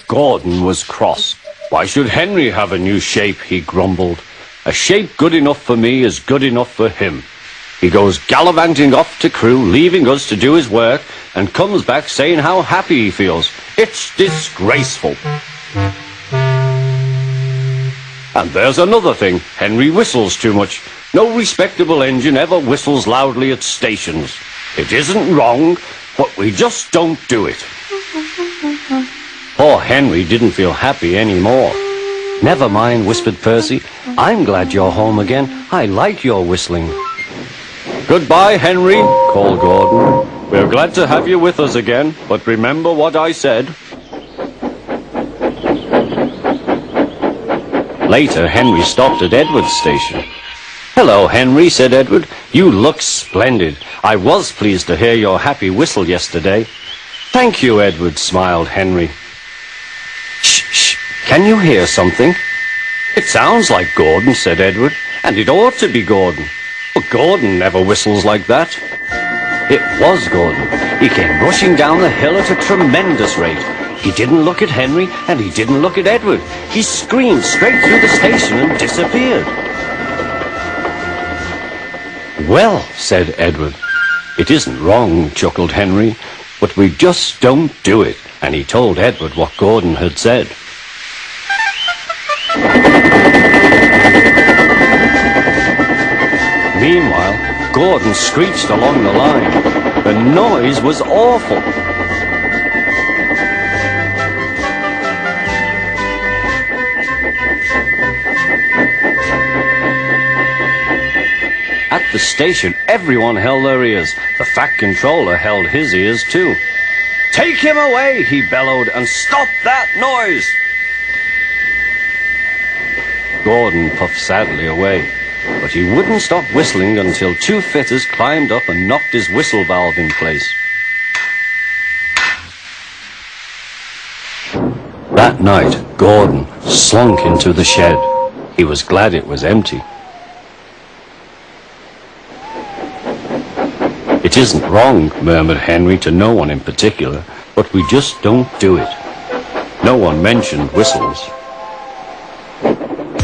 Gordon was cross. Why should Henry have a new shape, he grumbled. A shape good enough for me is good enough for him. He goes gallivanting off to Crewe, leaving us to do his work, and comes back saying how happy he feels. It's disgraceful. And there's another thing. Henry whistles too much. No respectable engine ever whistles loudly at stations. It isn't wrong, but we just don't do it. Poor Henry didn't feel happy anymore. Never mind, whispered Percy. I'm glad you're home again. I like your whistling. Goodbye, Henry, called Gordon. We're glad to have you with us again, but remember what I said. Later, Henry stopped at Edward's station. Hello, Henry, said Edward. You look splendid. I was pleased to hear your happy whistle yesterday. Thank you, Edward, smiled Henry. Shh, shh. Can you hear something? It sounds like Gordon, said Edward, and it ought to be Gordon. But Gordon never whistles like that. It was Gordon. He came rushing down the hill at a tremendous rate. He didn't look at Henry, and he didn't look at Edward. He screamed straight through the station and disappeared. Well, said Edward. It isn't wrong, chuckled Henry, but we just don't do it. And he told Edward what Gordon had said. Meanwhile, Gordon screeched along the line. The noise was awful. At the station, everyone held their ears. The Fat Controller held his ears too. Take him away, he bellowed, and stop that noise! Gordon puffed sadly away, but he wouldn't stop whistling until two fitters climbed up and knocked his whistle valve in place. That night, Gordon slunk into the shed. He was glad it was empty. It isn't wrong, murmured Henry to no one in particular, but we just don't do it. No one mentioned whistles.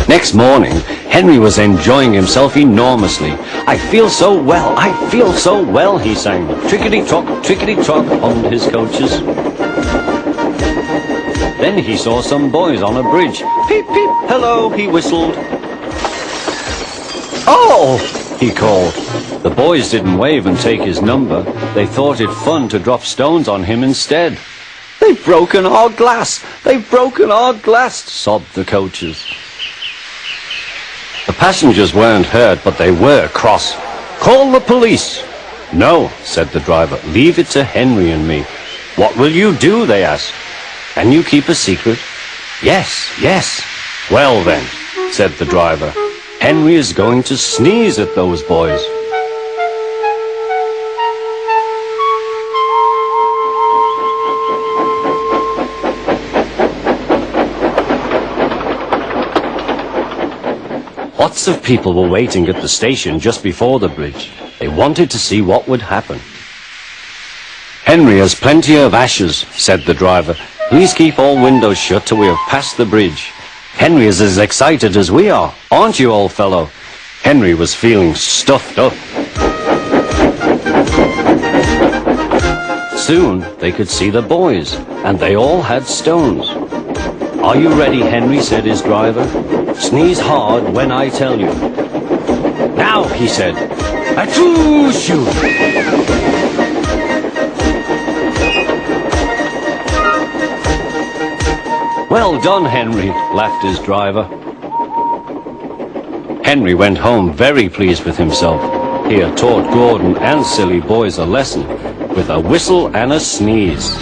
Next morning, Henry was enjoying himself enormously. I feel so well, he sang. Trickety-trock, hummed his coaches. Then he saw some boys on a bridge. Peep, peep, hello, he whistled. Oh, he called. The boys didn't wave and take his number. They thought it fun to drop stones on him instead. They've broken our glass! They've broken our glass! Sobbed the coaches. The passengers weren't hurt, but they were cross. Call the police! No, said the driver. Leave it to Henry and me. What will you do? They asked. Can you keep a secret? Yes, yes. Well then, said the driver. Henry is going to sneeze at those boys. Lots of people were waiting at the station just before the bridge. They wanted to see what would happen. Henry has plenty of ashes, said the driver. Please keep all windows shut till we have passed the bridge. Henry is as excited as we are, aren't you, old fellow? Henry was feeling stuffed up. Soon they could see the boys, and they all had stones. Are you ready, Henry, said his driver. Sneeze hard when I tell you. Now, he said. Achoo-shoo! Well done, Henry, laughed his driver. Henry went home very pleased with himself. He had taught Gordon and silly boys a lesson with a whistle and a sneeze.